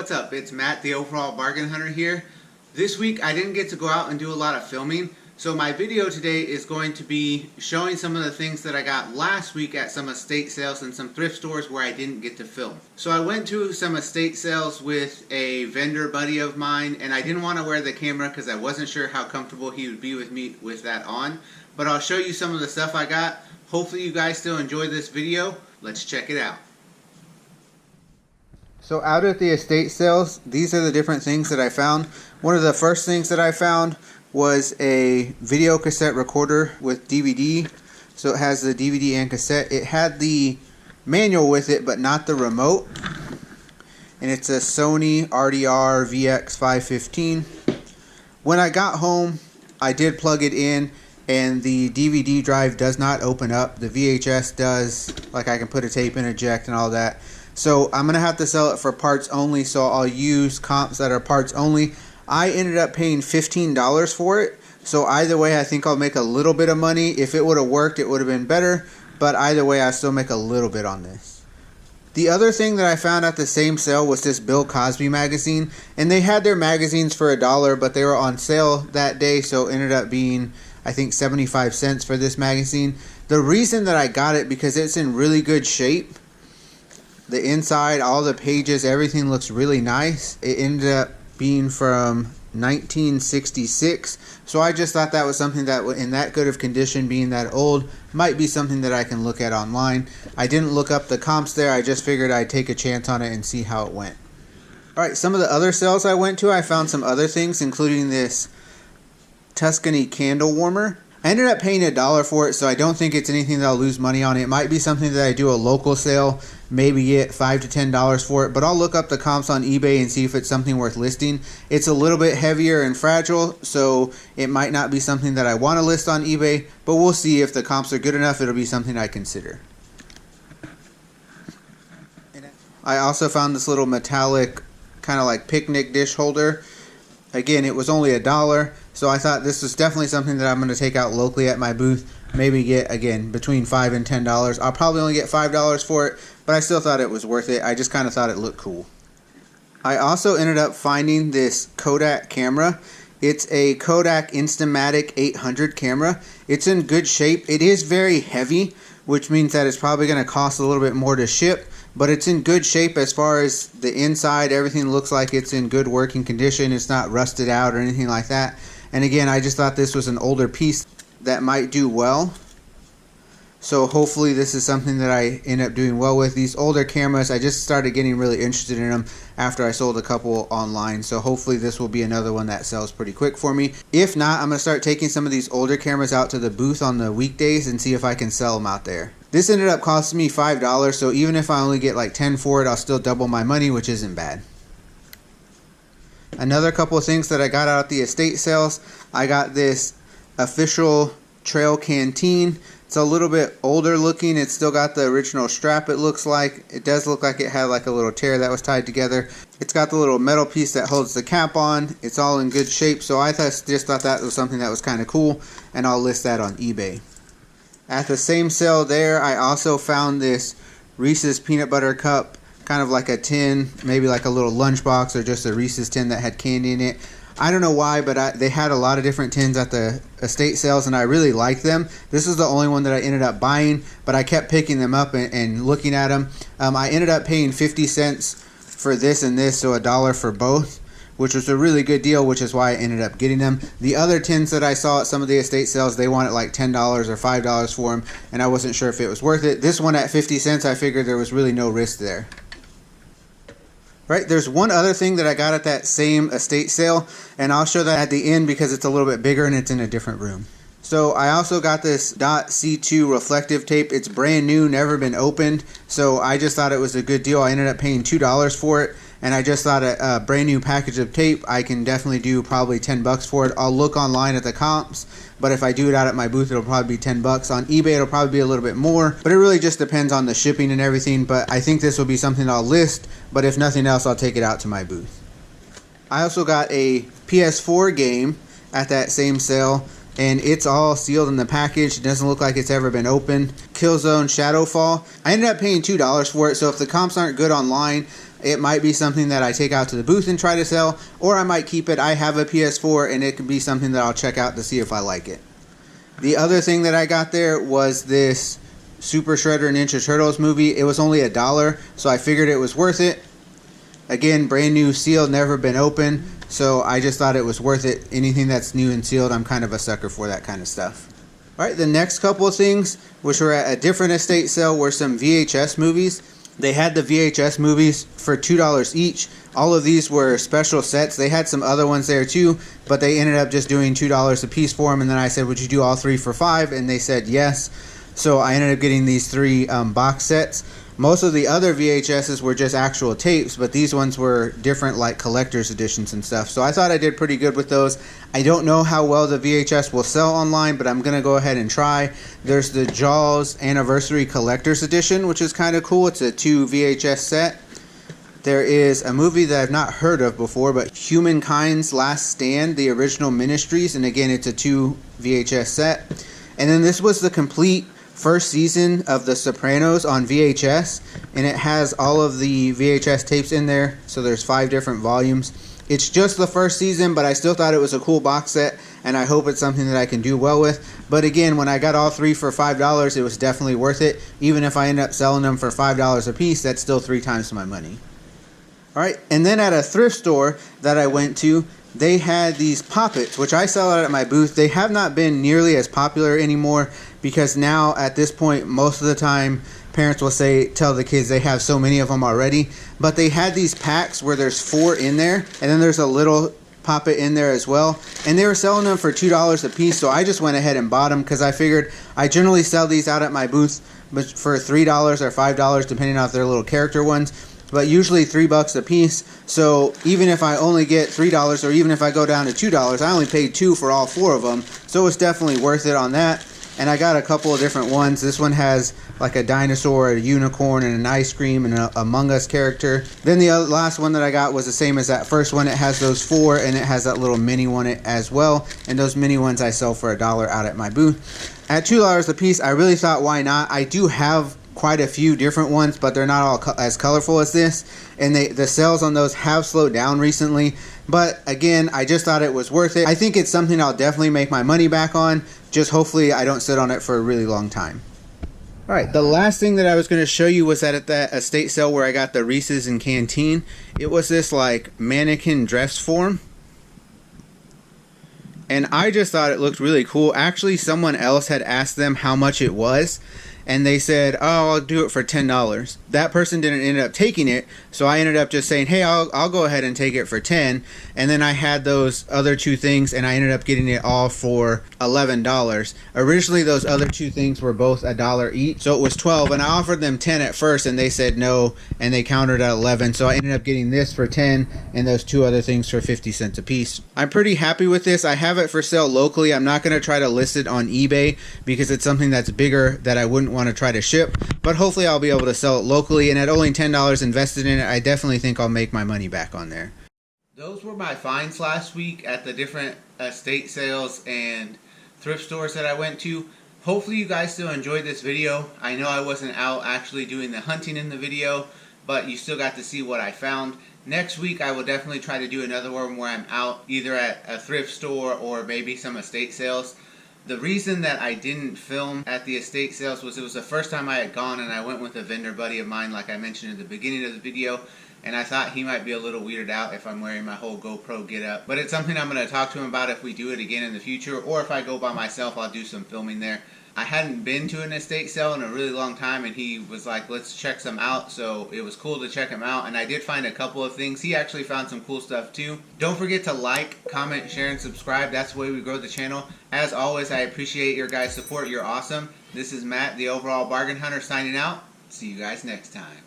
what's up? It's Matt, the overall bargain hunter here. This week I didn't get to go out and do a lot of filming, so my video today is going to be showing some of the things that I got last week at some estate sales and some thrift stores where I didn't get to film. So I went to some estate sales with a vendor buddy of mine, and I didn't want to wear the camera because I wasn't sure how comfortable he would be with me with that on. But I'll show you some of the stuff I got. Hopefully you guys still enjoy this video. Let's check it out. So out at the estate sales, these are the different things that I found. One of the first things that I found was a video cassette recorder with DVD. So it has the DVD and cassette. It had the manual with it, but not the remote. And it's a Sony RDR VX515. When I got home, I did plug it in, and the DVD drive does not open up. The VHS does. Like, I can put a tape in, eject, and all that. So I'm going to have to sell it for parts only, so I'll use comps that are parts only. I ended up paying $15 for it, so either way I think I'll make a little bit of money. If it would have worked, it would have been better, but either way I still make a little bit on this. The other thing that I found at the same sale was this Bill Cosby magazine, and they had their magazines for $1, but they were on sale that day, so it ended up being, I think, 75 cents for this magazine. The reason that I got it, because it's in really good shape. The inside, all the pages, everything looks really nice. It ended up being from 1966, so I just thought that was something that in that good of condition, being that old, might be something that I can look at online. I didn't look up the comps there. I just figured I'd take a chance on it and see how it went. Alright, some of the other sales I went to, I found some other things, including this Tuscany candle warmer. I ended up paying $1 for it, so I don't think it's anything that I'll lose money on. It might be something that I do a local sale, maybe get $5 to $10 for it, but I'll look up the comps on eBay and see if it's something worth listing. It's a little bit heavier and fragile, so it might not be something that I want to list on eBay, but we'll see. If the comps are good enough, it'll be something I consider. I also found this little metallic kind of like picnic dish holder. Again, it was only $1, so I thought this was definitely something that I'm going to take out locally at my booth. Maybe get, again, between $5 and $10. I'll probably only get $5 for it, but I still thought it was worth it. I just kind of thought it looked cool. I also ended up finding this Kodak camera. It's a Kodak Instamatic 800 camera. It's in good shape. It is very heavy, which means that it's probably going to cost a little bit more to ship. But it's in good shape as far as the inside. Everything looks like it's in good working condition. It's not rusted out or anything like that. And again, I just thought this was an older piece that might do well. So hopefully this is something that I end up doing well with. These older cameras, I just started getting really interested in them after I sold a couple online. So hopefully this will be another one that sells pretty quick for me. If not, I'm going to start taking some of these older cameras out to the booth on the weekdays and see if I can sell them out there. This ended up costing me $5, so even if I only get like 10 for it, I'll still double my money, which isn't bad. Another couple of things that I got out at the estate sales, I got this official trail canteen. It's a little bit older looking. It's still got the original strap, it looks like. It does look like it had like a little tear that was tied together. It's got the little metal piece that holds the cap on. It's all in good shape, so I just thought that was something that was kind of cool, and I'll list that on eBay. At the same sale there, I also found this Reese's peanut butter cup, kind of like a tin, maybe like a little lunchbox or just a Reese's tin that had candy in it. I don't know why, but they had a lot of different tins at the estate sales, and I really liked them. This is the only one that I ended up buying, but I kept picking them up and looking at them. I ended up paying 50 cents for this and this, so $1 for both, which was a really good deal, which is why I ended up getting them. The other tins that I saw at some of the estate sales, they wanted like $10 or $5 for them, and I wasn't sure if it was worth it. This one at 50 cents, I figured there was really no risk there. Right, there's one other thing that I got at that same estate sale, and I'll show that at the end because it's a little bit bigger and it's in a different room. So I also got this .C2 reflective tape. It's brand new, never been opened, so I just thought it was a good deal. I ended up paying $2 for it, and I just thought a brand new package of tape, I can definitely do probably 10 bucks for it. I'll look online at the comps, but if I do it out at my booth, it'll probably be 10 bucks. On eBay, it'll probably be a little bit more, but it really just depends on the shipping and everything. But I think this will be something I'll list, but if nothing else, I'll take it out to my booth. I also got a PS4 game at that same sale, and it's all sealed in the package. It doesn't look like it's ever been opened. Killzone Shadowfall. I ended up paying $2 for it, so if the comps aren't good online, It might be something that I take out to the booth and try to sell, or I might keep it. I have a PS4 and it could be something that I'll check out to see if I like it. The other thing that I got there was this Super Shredder Ninja Turtles movie. It was only $1, so I figured it was worth it. Again, brand new, sealed, never been open, so I just thought it was worth it. Anything that's new and sealed, I'm kind of a sucker for that kind of stuff. Alright, the next couple of things, which were at a different estate sale, were some VHS movies. They had the VHS movies for $2 each. All of these were special sets. They had some other ones there too, but they ended up just doing $2 a piece for them. And then I said, would you do all three for $5? And they said yes. So I ended up getting these 3 box sets. Most of the other VHSs were just actual tapes, but these ones were different, like collector's editions and stuff. So I thought I did pretty good with those. I don't know how well the VHS will sell online, but I'm going to go ahead and try. There's the Jaws Anniversary Collector's Edition, which is kind of cool. It's a 2 VHS set. There is a movie that I've not heard of before, but Humankind's Last Stand, the original Ministries, and again, it's a 2 VHS set. And then this was the complete first season of The Sopranos on VHS, and it has all of the VHS tapes in there, so there's 5 different volumes. It's just the first season, but I still thought it was a cool box set, and I hope it's something that I can do well with. But again, when I got all 3 for $5, it was definitely worth it. Even if I end up selling them for $5 a piece, that's still 3 times my money. Alright, and then at a thrift store that I went to, they had these poppets, which I sell out at my booth. They have not been nearly as popular anymore, because now at this point, most of the time, parents will tell the kids they have so many of them already. But they had these packs where there's 4 in there, and then there's a little poppet in there as well. And they were selling them for $2 a piece, so I just went ahead and bought them, because I figured I generally sell these out at my booth for $3 or $5, depending on if they're little character ones. But usually $3 a piece. So even if I only get $3, or even if I go down to $2, I only paid $2 for all 4 of them. So it's definitely worth it on that. And I got a couple of different ones. This one has like a dinosaur, a unicorn, and an ice cream, and an Among Us character. Then the last one that I got was the same as that first one. It has those 4, and it has that little mini one as well. And those mini ones I sell for $1 out at my booth. At $2 a piece, I really thought, why not? I do have quite a few different ones, but they're not all as colorful as this, and the sales on those have slowed down recently. But again, I just thought it was worth it. I think it's something I'll definitely make my money back on, just hopefully I don't sit on it for a really long time. Alright, the last thing that I was going to show you was at that estate sale where I got the Vhs and Canteen. It was this like mannequin dress form, and I just thought it looked really cool. Actually, someone else had asked them how much it was, and they said, oh, I'll do it for $10. That person didn't end up taking it, so I ended up just saying, hey, I'll go ahead and take it for $10. And then I had those other 2 things, and I ended up getting it all for $11. Originally, those other 2 things were both $1 each, so it was $12. And I offered them $10 at first, and they said no, and they countered at $11. So I ended up getting this for $10, and those 2 other things for 50 cents a piece. I'm pretty happy with this. I have it for sale locally. I'm not going to try to list it on eBay, because it's something that's bigger that I wouldn't want to try to ship, but hopefully I'll be able to sell it locally, and at only $10 invested in it, I definitely think I'll make my money back on there. Those were my finds last week at the different estate sales and thrift stores that I went to. Hopefully you guys still enjoyed this video. I know I wasn't out actually doing the hunting in the video, but you still got to see what I found. Next week I will definitely try to do another one where I'm out either at a thrift store or maybe some estate sales. The reason that I didn't film at the estate sales was it was the first time I had gone, and I went with a vendor buddy of mine like I mentioned at the beginning of the video, and I thought he might be a little weirded out if I'm wearing my whole GoPro getup. But it's something I'm going to talk to him about if we do it again in the future, or if I go by myself, I'll do some filming there. I hadn't been to an estate sale in a really long time, and he was like, let's check some out, so it was cool to check him out, and I did find a couple of things. He actually found some cool stuff too. Don't forget to like, comment, share, and subscribe. That's the way we grow the channel. As always, I appreciate your guys' support. You're awesome. This is Matt, the Overall Bargain Hunter, signing out. See you guys next time.